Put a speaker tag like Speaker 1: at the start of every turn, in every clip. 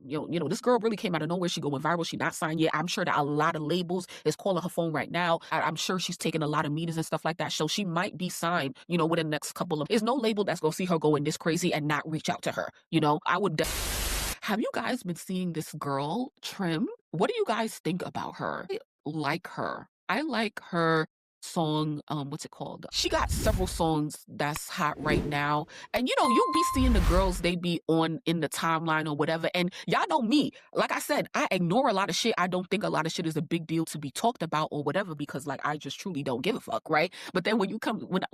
Speaker 1: this girl really came out of nowhere. She going viral. She not signed yet. I'm sure that a lot of labels is calling her phone right now. I'm sure she's taking a lot of meetings and stuff like that. So she might be signed, within the next couple of, there's no label that's going to see her going this crazy and not reach out to her. I would have you guys been seeing this girl, Trim? What do you guys think about her? I like her. I like her song, what's it called? She got several songs that's hot right now. And you'll be seeing the girls, they be on in the timeline or whatever. And y'all know me. Like I said, I ignore a lot of shit. I don't think a lot of shit is a big deal to be talked about or whatever, because like I just truly don't give a fuck, right? But then when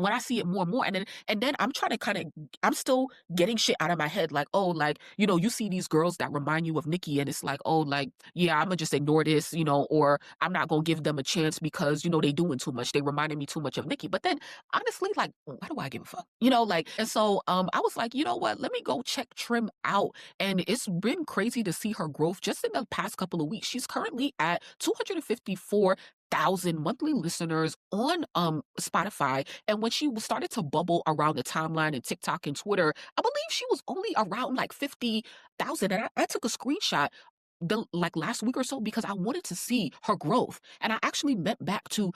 Speaker 1: I see it more and more, and then I'm trying to I'm still getting shit out of my head, like, oh, like, you see these girls that remind you of Nicki, and it's like, oh, like, yeah, I'm gonna just ignore this, or I'm not gonna give them a chance because, they doing too much. They reminded me too much of Nicki. But then honestly, like, why do I give a fuck? And so I was like, you know what? Let me go check Trim out. And it's been crazy to see her growth just in the past couple of weeks. She's currently at 254,000 monthly listeners on Spotify. And when she started to bubble around the timeline and TikTok and Twitter, I believe she was only around like 50,000. And I took a screenshot last week or so because I wanted to see her growth. And I actually meant to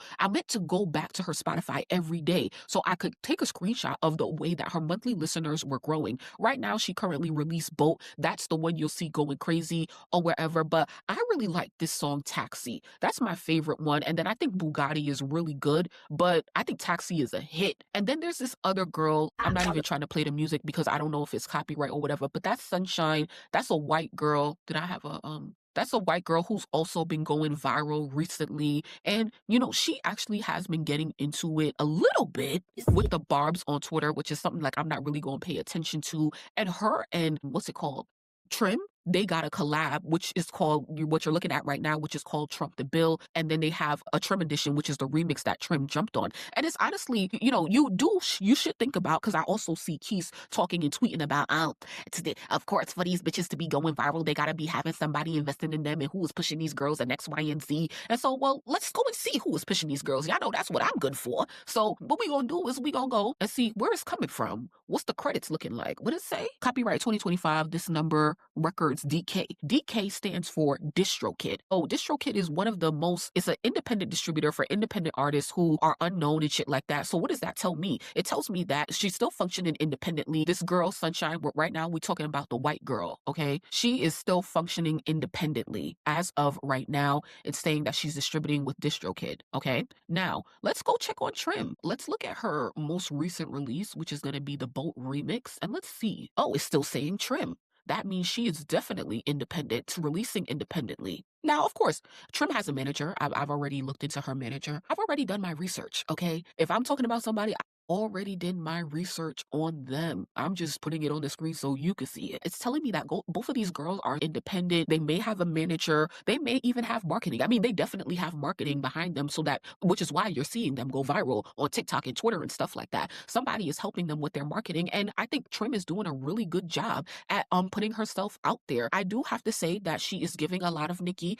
Speaker 1: go back to her Spotify every day so I could take a screenshot of the way that her monthly listeners were growing. Right now, she currently released Boat. That's the one you'll see going crazy or wherever. But I really like this song, Taxi. That's my favorite one. And then I think Bugatti is really good, but I think Taxi is a hit. And then there's this other girl. I'm not even trying to play the music because I don't know if it's copyright or whatever, but that's Sunshine. That's a white girl. Did I have that's a white girl who's also been going viral recently. And, she actually has been getting into it a little bit with the barbs on Twitter, which is something like I'm not really going to pay attention to. And her and what's it called? Trim, they got a collab, which is called what you're looking at right now, which is called Trump the Bill. And then they have a Trim edition, which is the remix that Trim jumped on. And it's honestly, you should think about, because I also see Keith talking and tweeting about, of course, for these bitches to be going viral, they got to be having somebody investing in them and who is pushing these girls and X, Y, and Z. And so, well, let's go and see who is pushing these girls. Y'all know that's what I'm good for. So what we going to do is we going to go and see where it's coming from. What's the credits looking like? What does it say? Copyright 2025, this number, records DK. DK stands for DistroKid. Oh, DistroKid is it's an independent distributor for independent artists who are unknown and shit like that. So what does that tell me? It tells me that she's still functioning independently. This girl, Sunshine, right now we're talking about the white girl, okay? She is still functioning independently. As of right now, it's saying that she's distributing with DistroKid, okay? Now, let's go check on Trim. Let's look at her most recent release, which is going to be the Boat remix, and let's see. Oh, it's still saying Trim. That means she is definitely independent, releasing independently. Now, of course, Trim has a manager. I've already looked into her manager. I've already done my research, okay? If I'm talking about somebody, I already did my research on them. I'm just putting it on the screen so you can see it. It's telling me that both of these girls are independent. They may have a manager. They may even have marketing. I mean, they definitely have marketing behind them, which is why you're seeing them go viral on TikTok and Twitter and stuff like that. Somebody is helping them with their marketing. And I think Trim is doing a really good job at putting herself out there. I do have to say that she is giving a lot of Nicki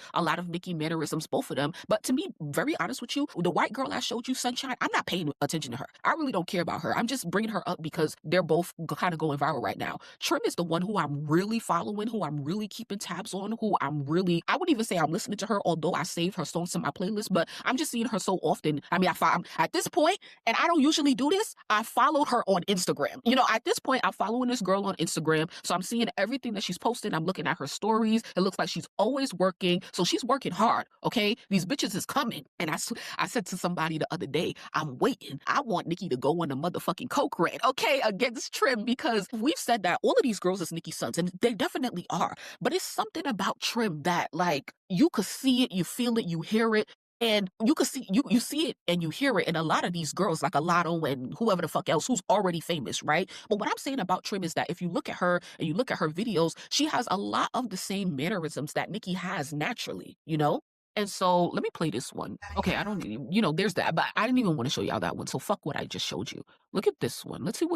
Speaker 1: mannerisms, both of them. But to be very honest with you, the white girl I showed you, Sunshine, I'm not paying attention to her. I really don't care about her. I'm just bringing her up because they're both kind of going viral right now. Trim is the one who I'm really following, who I'm really keeping tabs on, I wouldn't even say I'm listening to her, although I saved her songs to my playlist, but I'm just seeing her so often. I mean, I'm at this point, and I don't usually do this, I followed her on Instagram. At this point, I'm following this girl on Instagram, so I'm seeing everything that she's posting. I'm looking at her stories. It looks like she's always working, so she's working hard, okay? These bitches is coming. And I said to somebody the other day, I'm waiting. I want Nicki to go on a motherfucking coke rant, okay, against Trim, because we've said that all of these girls is Nicki's sons, and they definitely are. But it's something about Trim that, like, you could see it, you feel it, you hear it. And you could see, you see it and you hear it in a lot of these girls, like Alotto and whoever the fuck else who's already famous, right? But what I'm saying about Trim is that if you look at her and you look at her videos, she has a lot of the same mannerisms that Nicki has naturally, And so let me play this one. Okay, I don't, there's that, but I didn't even want to show y'all that one. So fuck what I just showed you. Look at this one. Let's see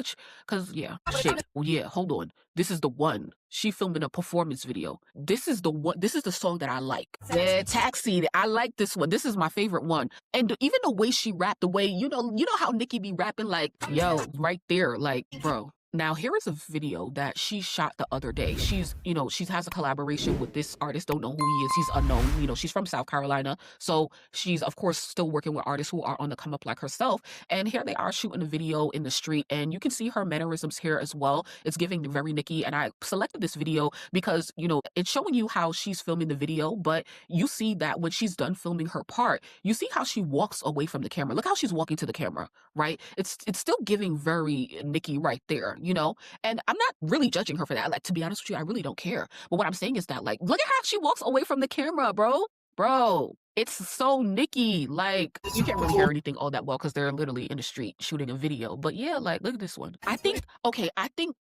Speaker 1: shit. Well, yeah, hold on. This is the one. She filmed in a performance video. This is the one. This is the song that I like. Yeah, Taxi. I like this one. This is my favorite one. And even the way she rapped, the way, you know how Nicki be rapping, like, yo, right there, like, bro. Now, here is a video that she shot the other day. She has a collaboration with this artist. Don't know who he is. He's unknown. She's from South Carolina. So she's, of course, still working with artists who are on the come up like herself. And here they are shooting a video in the street. And you can see her mannerisms here as well. It's giving very Nicki. And I selected this video because, it's showing you how she's filming the video. But you see that when she's done filming her part, you see how she walks away from the camera. Look how she's walking to the camera, right? It's still giving very Nicki right there, and I'm not really judging her for that. Like, to be honest with you, I really don't care. But what I'm saying is that, like, look at how she walks away from the camera, bro. Bro, it's so Nicki. Like, you can't really hear anything all that well because they're literally in the street shooting a video. But yeah, like, look at this one. I think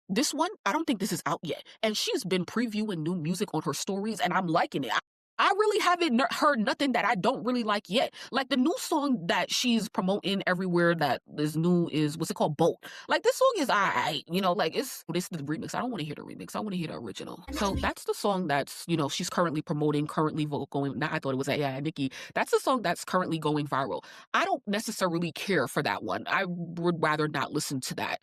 Speaker 1: this one, I don't think this is out yet. And she's been previewing new music on her stories, and I'm liking it. I really haven't heard nothing that I don't really like yet. Like, the new song that she's promoting everywhere that is new is, what's it called? Boat. Like, this song is alright, like, this is the remix. I don't want to hear the remix. I want to hear the original. So that's the song that's, she's currently promoting, currently going, I thought it was, yeah, Nicki. That's the song that's currently going viral. I don't necessarily care for that one. I would rather not listen to that.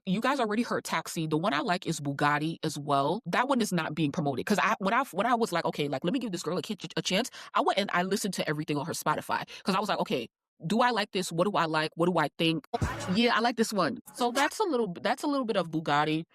Speaker 1: You guys already heard Taxi. The one I like is Bugatti as well. That one is not being promoted because when I was like, okay, like, let me give this girl a chance, I went and I listened to everything on her Spotify because I was like, okay, do I like this? What do I like? What do I think? Yeah, I like this one. So that's a little bit of Bugatti.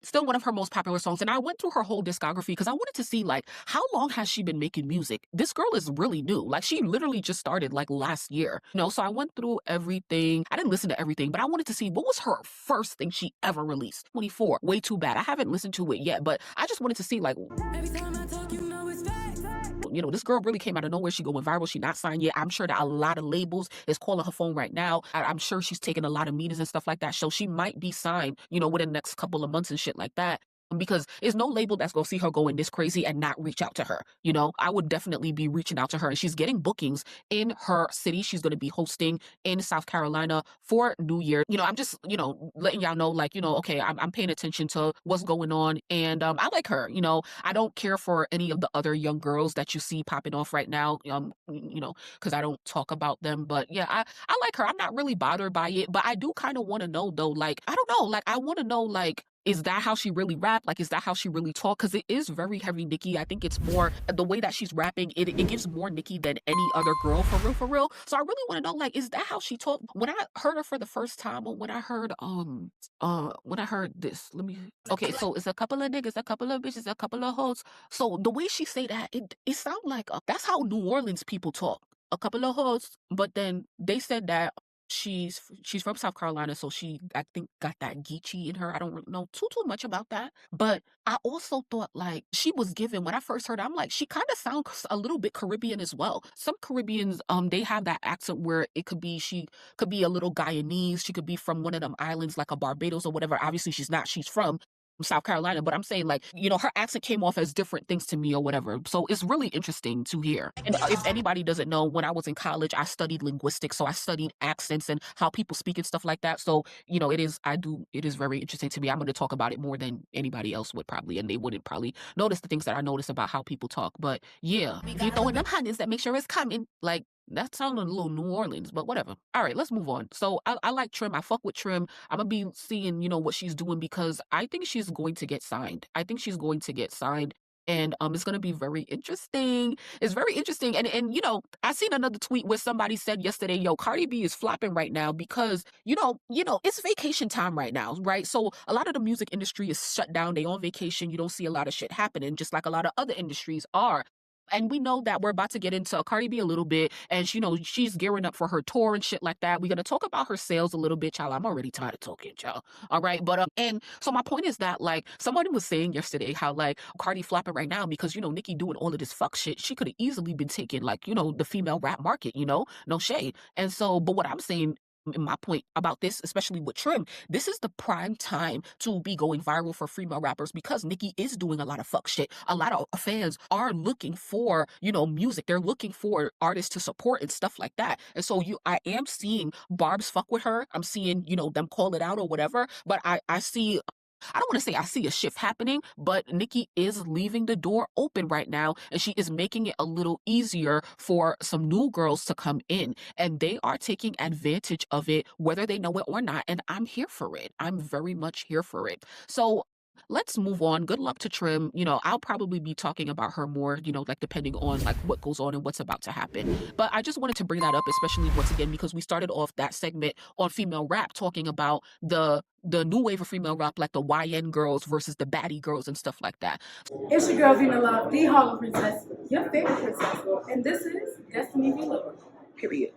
Speaker 1: Still one of her most popular songs. And I went through her whole discography because I wanted to see, like, how long has she been making music? This girl is really new. Like, she literally just started, like, last year. So I went through everything. I didn't listen to everything, but I wanted to see what was her first thing she ever released. 24. Way Too Bad. I haven't listened to it yet, but I just wanted to see, like, every time I talk, it's facts. This girl really came out of nowhere. She going viral. She not signed yet. I'm sure that a lot of labels is calling her phone right now. I'm sure she's taking a lot of meetings and stuff like that. So she might be signed, within the next couple of months and shit like that. Because there's no label that's going to see her going this crazy and not reach out to her. I would definitely be reaching out to her. And she's getting bookings in her city. She's going to be hosting in South Carolina for New Year. I'm just, letting y'all know, like, okay, I'm paying attention to what's going on. And I like her. I don't care for any of the other young girls that you see popping off right now, because I don't talk about them. But yeah, I like her. I'm not really bothered by it. But I do kind of want to know, though, like, I don't know, like, I want to know, like, is that how she really rap? Like, is that how she really talk? Because it is very heavy Nicki. I think it's more the way that she's rapping. It gives more Nicki than any other girl, for real. So I really want to know, like, is that how she talk? When I heard her for the first time, or when I heard this, okay, so it's a couple of niggas, a couple of bitches, a couple of hoes. So the way she say that, it sounds like that's how New Orleans people talk. A couple of hoes, but then they said that she's from South Carolina, so she, I think, got that Geechee in her. I don't know too much about that, but I also thought, like, she was given, when I first heard her, I'm like, she kind of sounds a little bit Caribbean as well. Some Caribbeans, they have that accent where she could be a little Guyanese, she could be from one of them islands like a Barbados or whatever. Obviously she's not, she's from South Carolina, but I'm saying, like, her accent came off as different things to me or whatever. So it's really interesting to hear. And if anybody doesn't know, when I was in college, I studied linguistics. So I studied accents and how people speak and stuff like that. So, it is very interesting to me. I'm going to talk about it more than anybody else would probably, and they wouldn't probably notice the things that I notice about how people talk. But yeah, if you're throwing them honeys, that make sure it's coming. Like, that sounded a little New Orleans, but whatever. All right, let's move on. So I like Trim. I fuck with Trim. I'm going to be seeing, what she's doing because I think she's going to get signed. And it's going to be very interesting. It's very interesting. And I seen another tweet where somebody said yesterday, yo, Cardi B is flopping right now because, it's vacation time right now, right? So a lot of the music industry is shut down. They on vacation. You don't see a lot of shit happening, just like a lot of other industries are. And we know that we're about to get into Cardi B a little bit, and she's gearing up for her tour and shit like that. We're gonna talk about her sales a little bit, y'all. I'm already tired of talking, y'all. All right, but and so my point is that, like, somebody was saying yesterday how, like, Cardi flopping right now because Nicki doing all of this fuck shit. She could have easily been taking, like, the female rap market, no shade. And so, but what I'm saying, my point about this, especially with Trim, this is the prime time to be going viral for female rappers because Nicki is doing a lot of fuck shit. A lot of fans are looking for, music. They're looking for artists to support and stuff like that. And so I am seeing Barb's fuck with her. I'm seeing, them call it out or whatever. But I see I don't want to say I see a shift happening, but Nicki is leaving the door open right now, and she is making it a little easier for some new girls to come in, and they are taking advantage of it, whether they know it or not. And I'm here for it. I'm very much here for it. So let's move on. Good luck to Trim. I'll probably be talking about her more, like depending on like what goes on and what's about to happen. But I just wanted to bring that up, especially once again, because we started off that segment on female rap talking about the new wave of female rap, like the YN girls versus the baddie girls and stuff like that.
Speaker 2: It's your girl Vina Love, the Harlem Princess, your favorite princess, and this is Destiny V. Love. Period.